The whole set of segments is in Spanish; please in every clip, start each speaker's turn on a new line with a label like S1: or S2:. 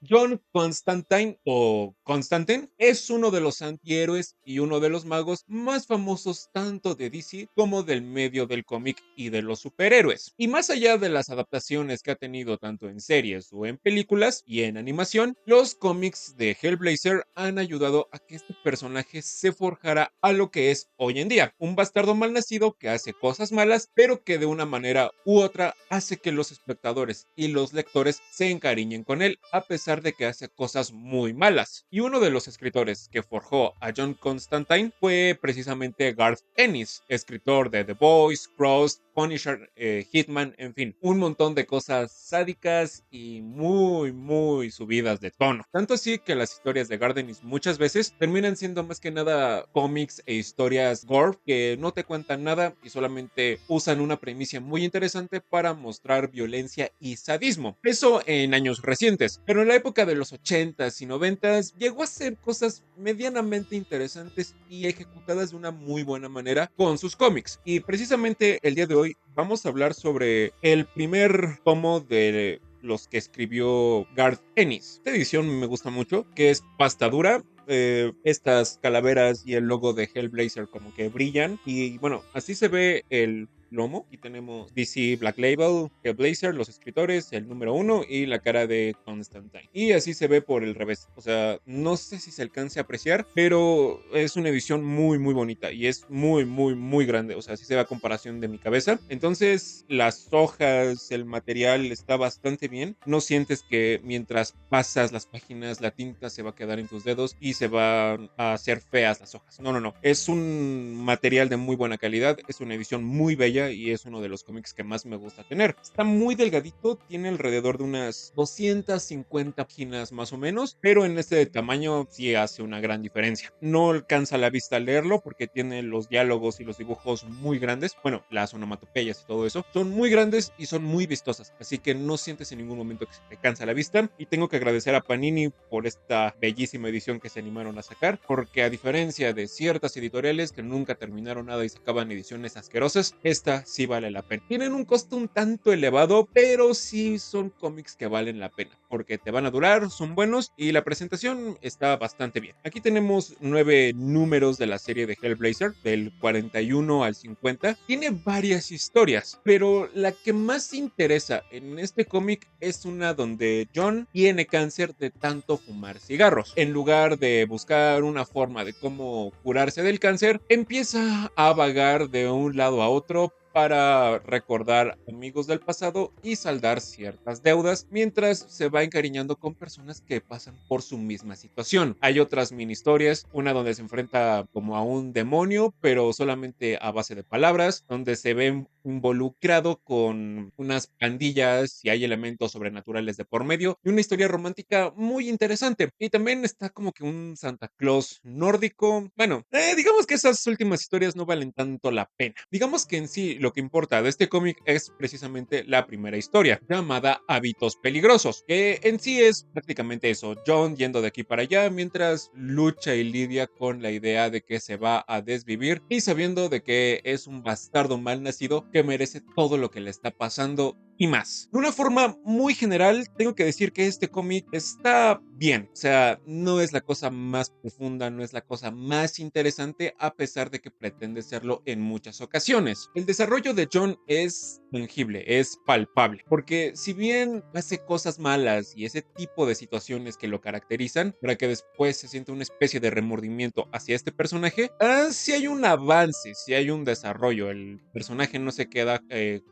S1: John Constantine o Constantine es uno de los antihéroes y uno de los magos más famosos tanto de DC como del medio del cómic y de los superhéroes. Y más allá de las adaptaciones que ha tenido tanto en series o en películas y en animación, los cómics de Hellblazer han ayudado a que este personaje se forjara a lo que es hoy en día, un bastardo malnacido que hace cosas malas, pero que de una manera u otra hace que los espectadores y los lectores se encariñen con él, a pesar de que hace cosas muy malas. Y uno de los escritores que forjó a John Constantine fue precisamente Garth Ennis, escritor de The Boys, Cross, Punisher, Hitman, en fin, un montón de cosas sádicas y muy subidas de tono. Tanto así que las historias de Gardenis muchas veces terminan siendo más que nada cómics e historias gore que no te cuentan nada y solamente usan una premisa muy interesante para mostrar violencia y sadismo. Eso en años recientes, pero en la época de los 80s y 90s llegó a ser cosas medianamente interesantes y ejecutadas de una muy buena manera con sus cómics. Y precisamente el día de hoy vamos a hablar sobre el primer tomo de los que escribió Garth Ennis. Esta edición me gusta mucho, que es pasta dura. Estas calaveras y el logo de Hellblazer como que brillan y bueno, así se ve el lomo. Aquí tenemos DC Black Label, Hellblazer, los escritores, el número uno y la cara de Constantine. Y así se ve por el revés. O sea, no sé si se alcance a apreciar, pero es una edición muy bonita y es muy grande. O sea, así se ve a comparación de mi cabeza. Entonces, las hojas, el material está bastante bien. No sientes que mientras pasas las páginas, la tinta se va a quedar en tus dedos y se van a hacer feas las hojas. No. Es un material de muy buena calidad. Es una edición muy bella y es uno de los cómics que más me gusta tener. Está muy delgadito, tiene alrededor de unas 250 páginas más o menos, pero en este tamaño sí hace una gran diferencia. No alcanza la vista al leerlo porque tiene los diálogos y los dibujos muy grandes. Bueno, las onomatopeyas y todo eso son muy grandes y son muy vistosas, así que no sientes en ningún momento que se te cansa la vista. Y tengo que agradecer a Panini por esta bellísima edición que se animaron a sacar, porque a diferencia de ciertas editoriales que nunca terminaron nada y sacaban ediciones asquerosas, esta sí vale la pena. Tienen un costo un tanto elevado, pero sí son cómics que valen la pena, porque te van a durar, son buenos y la presentación está bastante bien. Aquí tenemos 9 números de la serie de Hellblazer, del 41 al 50. Tiene varias historias, pero la que más interesa en este cómic es una donde John tiene cáncer de tanto fumar cigarros. En lugar de buscar una forma de cómo curarse del cáncer, empieza a vagar de un lado a otro para recordar amigos del pasado y saldar ciertas deudas mientras se va encariñando con personas que pasan por su misma situación. Hay otras mini historias, una donde se enfrenta como a un demonio, pero solamente a base de palabras, donde se ve involucrado con unas pandillas y hay elementos sobrenaturales de por medio y una historia romántica muy interesante. Y también está como que un Santa Claus nórdico. Bueno, digamos que esas últimas historias no valen tanto la pena. Digamos que en sí lo que importa de este cómic es precisamente la primera historia, llamada Hábitos Peligrosos, que en sí es prácticamente eso, John yendo de aquí para allá mientras lucha y lidia con la idea de que se va a desvivir y sabiendo de que es un bastardo mal nacido que merece todo lo que le está pasando y más. De una forma muy general, tengo que decir que este cómic está bien. O sea, no es la cosa más profunda, no es la cosa más interesante, a pesar de que pretende serlo en muchas ocasiones. El desarrollo de John es tangible, es palpable, porque si bien hace cosas malas y ese tipo de situaciones que lo caracterizan, para que después se sienta una especie de remordimiento hacia este personaje, sí hay un avance, sí hay un desarrollo. El personaje no se queda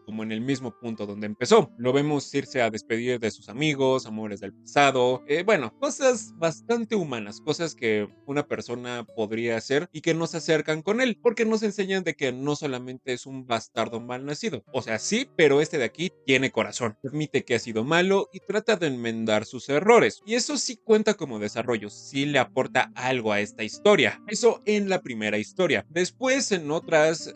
S1: como en el mismo punto donde empezó. Lo vemos irse a despedir de sus amigos, amores del pasado, bueno, cosas bastante humanas, cosas que una persona podría hacer y que nos acercan con él, porque nos enseñan de que no solamente es un bastardo mal nacido, o sea, sí, pero este de aquí tiene corazón, admite que ha sido malo y trata de enmendar sus errores, y eso sí cuenta como desarrollo, sí le aporta algo a esta historia, eso en la primera historia. Después en otras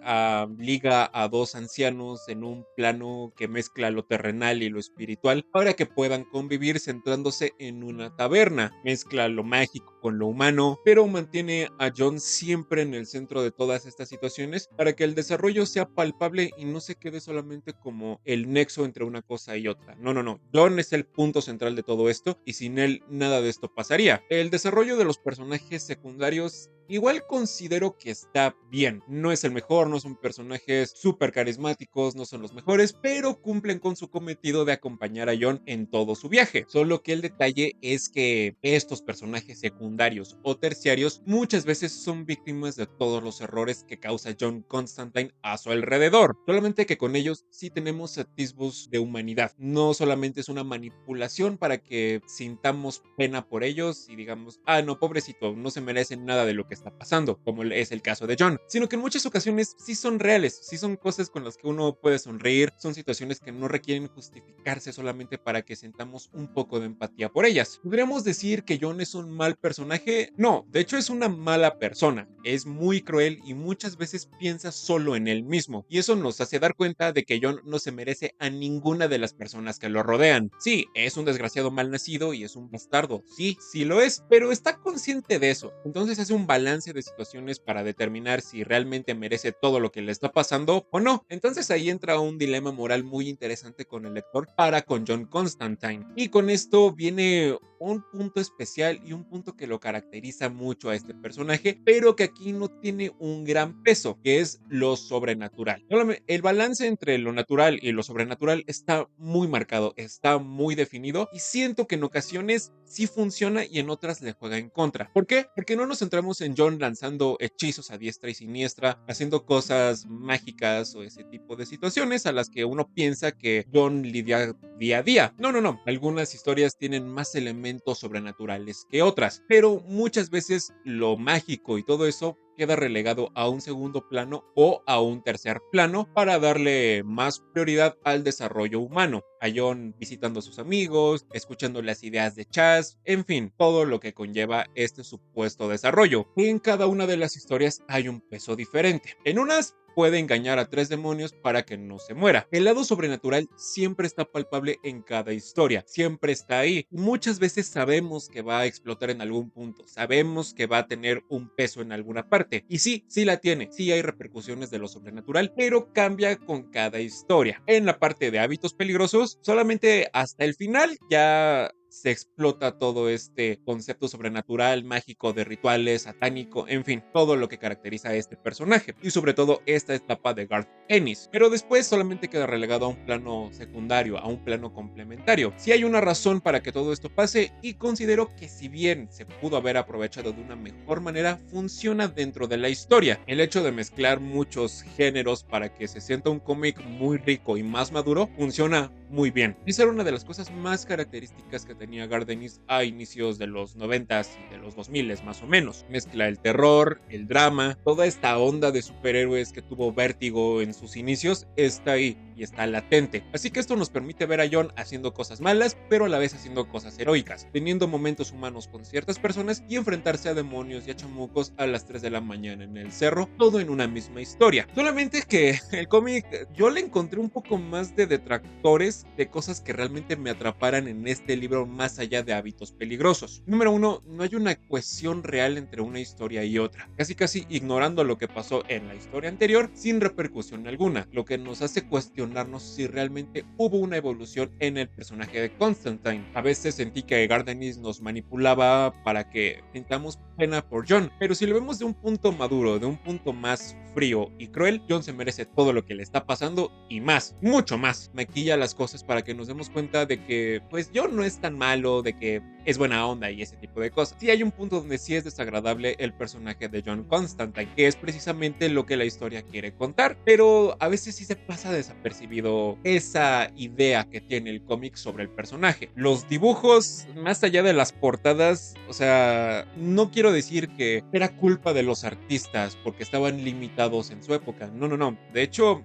S1: liga a dos ancianos en un plano que mezcla lo terrenal y lo espiritual para que puedan convivir centrándose en una taberna. Mezcla lo mágico con lo humano, pero mantiene a Jon siempre en el centro de todas estas situaciones para que el desarrollo sea palpable y no se quede solamente como el nexo entre una cosa y otra. No, no, no. Jon es el punto central de todo esto y sin él nada de esto pasaría. El desarrollo de los personajes secundarios igual considero que está bien. No es el mejor, no son personajes súper carismáticos, no son los mejores, pero cumplen con su cometido de acompañar a Jon en todo su viaje. Solo que el detalle es que estos personajes secundarios o terciarios muchas veces son víctimas de todos los errores que causa Jon Constantine a su alrededor. Solamente que con ellos sí tenemos atisbos de humanidad. No solamente es una manipulación para que sintamos pena por ellos y digamos, ah, no, pobrecito, no se merecen nada de lo que está pasando, como es el caso de Jon, sino que en muchas ocasiones sí son reales, sí son cosas con las que uno puede sonreír, son situaciones que no requieren justificarse solamente para que sintamos un poco de empatía por ellas. ¿Podríamos decir que Jon es un mal personaje? No, de hecho es una mala persona, es muy cruel y muchas veces piensa solo en él mismo, y eso nos hace dar cuenta de que Jon no se merece a ninguna de las personas que lo rodean. Sí, es un desgraciado mal nacido y es un bastardo, sí, sí lo es, pero está consciente de eso, entonces hace un balance de situaciones para determinar si realmente merece todo lo que le está pasando o no. Entonces ahí entra un dilema moral muy interesante con el lector para con Jon Constantine. Y con esto viene un punto especial y un punto que lo caracteriza mucho a este personaje, pero que aquí no tiene un gran peso, que es lo sobrenatural. El balance entre lo natural y lo sobrenatural está muy marcado, está muy definido y siento que en ocasiones sí funciona y en otras le juega en contra. ¿Por qué? Porque no nos centramos en Jon lanzando hechizos a diestra y siniestra, haciendo cosas mágicas o ese tipo de situaciones a las que uno piensa que Jon lidia día a día. No, no, no. Algunas historias tienen más elementos sobrenaturales que otras, pero muchas veces lo mágico y todo eso queda relegado a un segundo plano o a un tercer plano para darle más prioridad al desarrollo humano. A Jon visitando a sus amigos, escuchando las ideas de Chas, en fin, todo lo que conlleva este supuesto desarrollo. En cada una de las historias hay un peso diferente. En unas puede engañar a 3 demonios para que no se muera. El lado sobrenatural siempre está palpable en cada historia, siempre está ahí. Muchas veces sabemos que va a explotar en algún punto, sabemos que va a tener un peso en alguna parte. Y sí, sí la tiene, sí hay repercusiones de lo sobrenatural, pero cambia con cada historia. En la parte de hábitos peligrosos, solamente hasta el final ya se explota todo este concepto sobrenatural, mágico, de rituales, satánico, en fin, todo lo que caracteriza a este personaje y sobre todo esta etapa de Garth Ennis. Pero después solamente queda relegado a un plano secundario, a un plano complementario. Sí hay una razón para que todo esto pase y considero que si bien se pudo haber aprovechado de una mejor manera, funciona dentro de la historia. El hecho de mezclar muchos géneros para que se sienta un cómic muy rico y más maduro funciona muy bien. Esa era una de las cosas más características que tenía Garth Ennis a inicios de los 90s y de los 2000s más o menos. Mezcla el terror, el drama, toda esta onda de superhéroes que tuvo Vértigo en sus inicios está ahí y está latente. Así que esto nos permite ver a Jon haciendo cosas malas, pero a la vez haciendo cosas heroicas, teniendo momentos humanos con ciertas personas y enfrentarse a demonios y a chamucos a las 3 de la mañana en el cerro, todo en una misma historia. Solamente que el cómic yo le encontré un poco más de detractores de cosas que realmente me atraparan en este libro más allá de hábitos peligrosos. Número 1, no hay una cohesión real entre una historia y otra, casi ignorando lo que pasó en la historia anterior sin repercusión alguna, lo que nos hace cuestionarnos si realmente hubo una evolución en el personaje de Constantine. A veces sentí que Garth Ennis nos manipulaba para que sintamos pena por Jon, pero si lo vemos de un punto maduro, de un punto más frío y cruel, Jon se merece todo lo que le está pasando y más, mucho más. Maquilla las cosas para que nos demos cuenta de que pues Jon no es tan malo, de que es buena onda y ese tipo de cosas. Sí hay un punto donde sí es desagradable el personaje de Jon Constantine, que es precisamente lo que la historia quiere contar, pero a veces sí se pasa desapercibido esa idea que tiene el cómic sobre el personaje. Los dibujos, más allá de las portadas, o sea, no quiero decir que era culpa de los artistas porque estaban limitados en su época. No, no, no. De hecho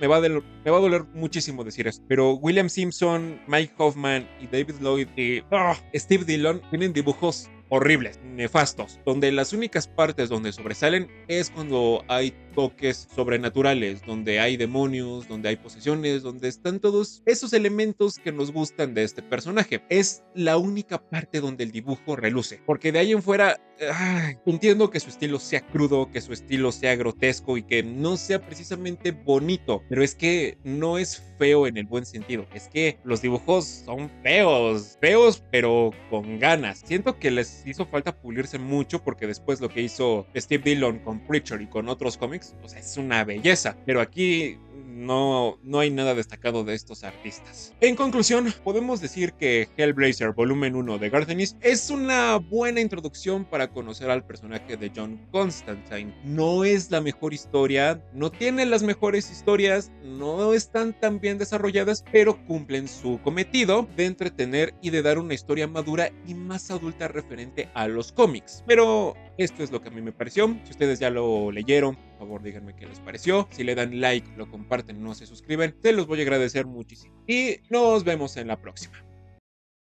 S1: me va a doler muchísimo decir esto, pero William Simpson, Mike Hoffman y David Lloyd y Steve Dillon tienen dibujos horribles, nefastos, donde las únicas partes donde sobresalen es cuando hay toques sobrenaturales, donde hay demonios, donde hay posesiones, donde están todos esos elementos que nos gustan de este personaje. Es la única parte donde el dibujo reluce, porque de ahí en fuera, entiendo que su estilo sea crudo, que su estilo sea grotesco y que no sea precisamente bonito, pero es que no es feo en el buen sentido, es que los dibujos son feos, feos pero con ganas. Siento que les hizo falta pulirse mucho porque después lo que hizo Steve Dillon con Preacher y con otros cómics, o sea, es una belleza, pero aquí no hay nada destacado de estos artistas. En conclusión, podemos decir que Hellblazer Volumen 1 de Garth Ennis es una buena introducción para conocer al personaje de John Constantine. No es la mejor historia, no tiene las mejores historias, no están tan bien desarrolladas, pero cumplen su cometido de entretener y de dar una historia madura y más adulta referente a los cómics. Pero esto es lo que a mí me pareció. Si ustedes ya lo leyeron, por favor díganme qué les pareció. Si le dan like, lo comparten, no se suscriben, se los voy a agradecer muchísimo. Y nos vemos en la próxima.